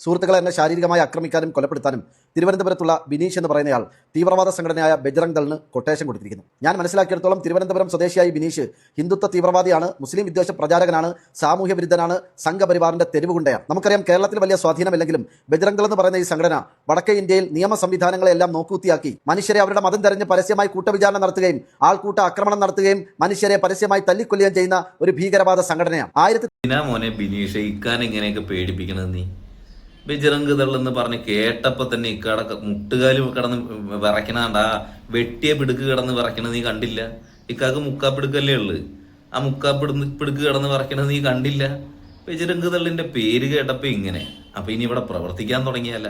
സുഹൃത്തുക്കളെ എന്നെ ശാരീരികമായി ആക്രമിക്കാനും കൊലപ്പെടുത്താനും തിരുവനന്തപുരത്തുള്ള ബിനീഷ് എന്ന് പറയുന്നയാൾ തീവ്രവാദ സംഘടനയായ ബജ്റംഗ് ദളിന് കൊട്ടേഷൻ കൊടുത്തിരിക്കുന്നു. ഞാൻ മനസ്സിലാക്കിയിടത്തോളം തിരുവനന്തപുരം സ്വദേശിയായ ബിനീഷ് ഹിന്ദുത്വ തീവ്രവാദിയാണ്, മുസ്ലിം വിദ്വേഷ പ്രചാരകനാണ്, സാമൂഹ്യ വിരുദ്ധനാണ്, സംഘപരിവാറിന്റെ തെരുവുകുണ്ടയാണ്. നമുക്കറിയാം കേരളത്തിൽ വലിയ സ്വാധീനമില്ലെങ്കിലും ബജ്റംഗ് ദൾ എന്ന് പറയുന്ന ഈ സംഘടന വടക്കേ ഇന്ത്യയിൽ നിയമ സംവിധാനങ്ങളെല്ലാം നോക്കൂത്തിയാക്കി മനുഷ്യരെ അവരുടെ മതം തെരഞ്ഞ് പരസ്യമായി കൂട്ടവിചാരണ നടത്തുകയും ആൾക്കൂട്ട ആക്രമണം നടത്തുകയും മനുഷ്യരെ പരസ്യമായി തല്ലിക്കൊല്ലുകയും ചെയ്യുന്ന ഒരു ഭീകരവാദ സംഘടനയാണ്. മോനെ ബിനീഷ് ഇക്കാൻ ഇങ്ങനെയൊക്കെ പേടിപ്പിക്കണത് നീ ബജ്റംഗ് ദൾ എന്ന് പറഞ്ഞ് കേട്ടപ്പോ തന്നെ ഇക്കാടൊക്കെ മുട്ടുകാലും കിടന്ന് വിറയ്ക്കണാണ്ട് ആ വെട്ടിയ പിടുക്ക് കിടന്ന് വിറയ്ക്കണത് നീ കണ്ടില്ല? ഇക്കാക്ക് മുക്കാപ്പിടുക്കല്ലേ ഉള്ളു, ആ മുക്കാപ്പിടുക്ക് കിടന്ന് വിറയ്ക്കണത് നീ കണ്ടില്ല? ബജ്റംഗ് ദളിന്റെ പേര് കേട്ടപ്പോ ഇങ്ങനെ. അപ്പൊ ഇനി ഇവിടെ പ്രവർത്തിക്കാൻ തുടങ്ങിയല്ല.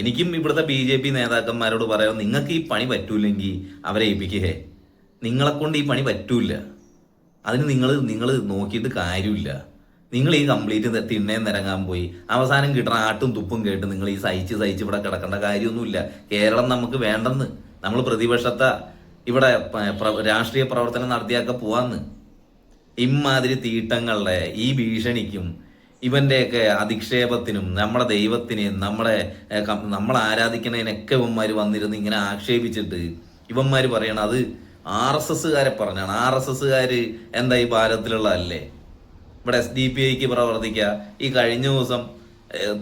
എനിക്കും ഇവിടുത്തെ BJP നേതാക്കന്മാരോട് പറയാം, നിങ്ങൾക്ക് ഈ പണി പറ്റൂലെങ്കിൽ അവരെ ഏൽപ്പിക്കേ. നിങ്ങളെ കൊണ്ട് ഈ പണി പറ്റൂല. അതിന് നിങ്ങൾ നോക്കിയിട്ട് കാര്യമില്ല. നിങ്ങൾ ഈ കംപ്ലീറ്റ് തിണ്ണയും നിരങ്ങാൻ പോയി അവസാനം കിട്ടണ ആട്ടും തുപ്പും കേട്ട് നിങ്ങൾ ഈ സഹിച്ച് ഇവിടെ കിടക്കേണ്ട കാര്യമൊന്നുമില്ല. കേരളം നമുക്ക് വേണ്ടെന്ന്, നമ്മൾ പ്രതിപക്ഷത്തെ ഇവിടെ രാഷ്ട്രീയ പ്രവർത്തനം നടത്തിയാക്കെ പോവാന്ന്. ഇമാതിരി തീട്ടങ്ങളുടെ ഈ ഭീഷണിക്കും ഇവന്റെയൊക്കെ അധിക്ഷേപത്തിനും നമ്മുടെ ദൈവത്തിനെയും നമ്മൾ ആരാധിക്കുന്നതിനൊക്കെ ഇവന്മാർ വന്നിരുന്ന് ഇങ്ങനെ ആക്ഷേപിച്ചിട്ട് ഇവന്മാർ പറയണം അത് RSSകാരെ പറഞ്ഞാണ്. RSSകാര് എന്താ ഈ ഭാരതത്തിലുള്ളതല്ലേ? ഇവിടെ SDPIക്ക് പ്രവർത്തിക്കുക. ഈ കഴിഞ്ഞ ദിവസം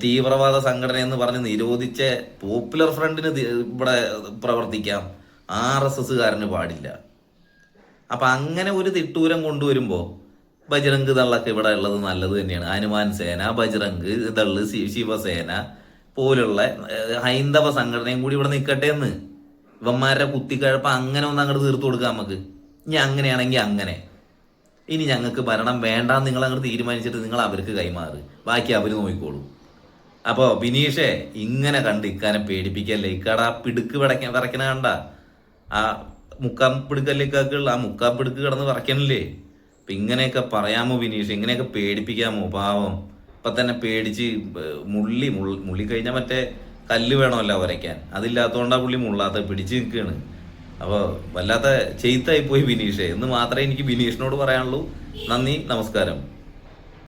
തീവ്രവാദ സംഘടന എന്ന് പറഞ്ഞ് നിരോധിച്ച പോപ്പുലർ ഫ്രണ്ടിന് ഇവിടെ പ്രവർത്തിക്കാം, RSSകാരന് പാടില്ല. അപ്പൊ അങ്ങനെ ഒരു തിട്ടൂരം കൊണ്ടുവരുമ്പോ ബജ്റംഗ് ദളൊക്കെ ഇവിടെ ഉള്ളത് നല്ലത് തന്നെയാണ്. ഹനുമാൻ സേന, ബജ്റംഗ് ദള്, ശിവസേന പോലുള്ള ഹൈന്ദവ സംഘടനയും കൂടി ഇവിടെ നിൽക്കട്ടെ എന്ന്. ഇവന്മാരുടെ കുത്തിക്കഴപ്പ് അങ്ങനെ ഒന്ന് അങ്ങോട്ട് തീർത്തു കൊടുക്കാം നമുക്ക്. ഇനി അങ്ങനെയാണെങ്കിൽ അങ്ങനെ. ഇനി ഞങ്ങൾക്ക് ഭരണം വേണ്ടാന്ന് നിങ്ങൾ അങ്ങോട്ട് തീരുമാനിച്ചിട്ട് നിങ്ങൾ അവർക്ക് കൈമാറ്, ബാക്കി അവർ നോക്കിക്കോളൂ. അപ്പോൾ ബിനീഷേ ഇങ്ങനെ കണ്ട് ഇക്കാനെ പേടിപ്പിക്കല്ലേ. ഇക്കാട ആ പിടുക്ക് വിറയ്ക്കണ കണ്ട ആ മുക്കാപ്പിടുക്കല്ലേക്കാക്കുള്ള ആ മുക്കാപ്പിടുക്ക് കിടന്ന് വിറയ്ക്കണില്ലേ? അപ്പൊ ഇങ്ങനെയൊക്കെ പറയാമോ ബിനീഷ്? ഇങ്ങനെയൊക്കെ പേടിപ്പിക്കാമോ? പാവം ഇപ്പൊ തന്നെ പേടിച്ച് മുള്ളി കഴിഞ്ഞാൽ മറ്റേ കല്ല് വേണമല്ലോ വരയ്ക്കാൻ, അതില്ലാത്തതുകൊണ്ടാ പുള്ളി മുള്ളാത്ത പിടിച്ച് നിൽക്കുകയാണ്. അപ്പോൾ വല്ലാത്ത ചെയ്ത്തായി പോയി ബിനീഷേ എന്ന് മാത്രമേ എനിക്ക് ബിനീഷിനോട് പറയാനുള്ളൂ. നന്ദി, നമസ്കാരം.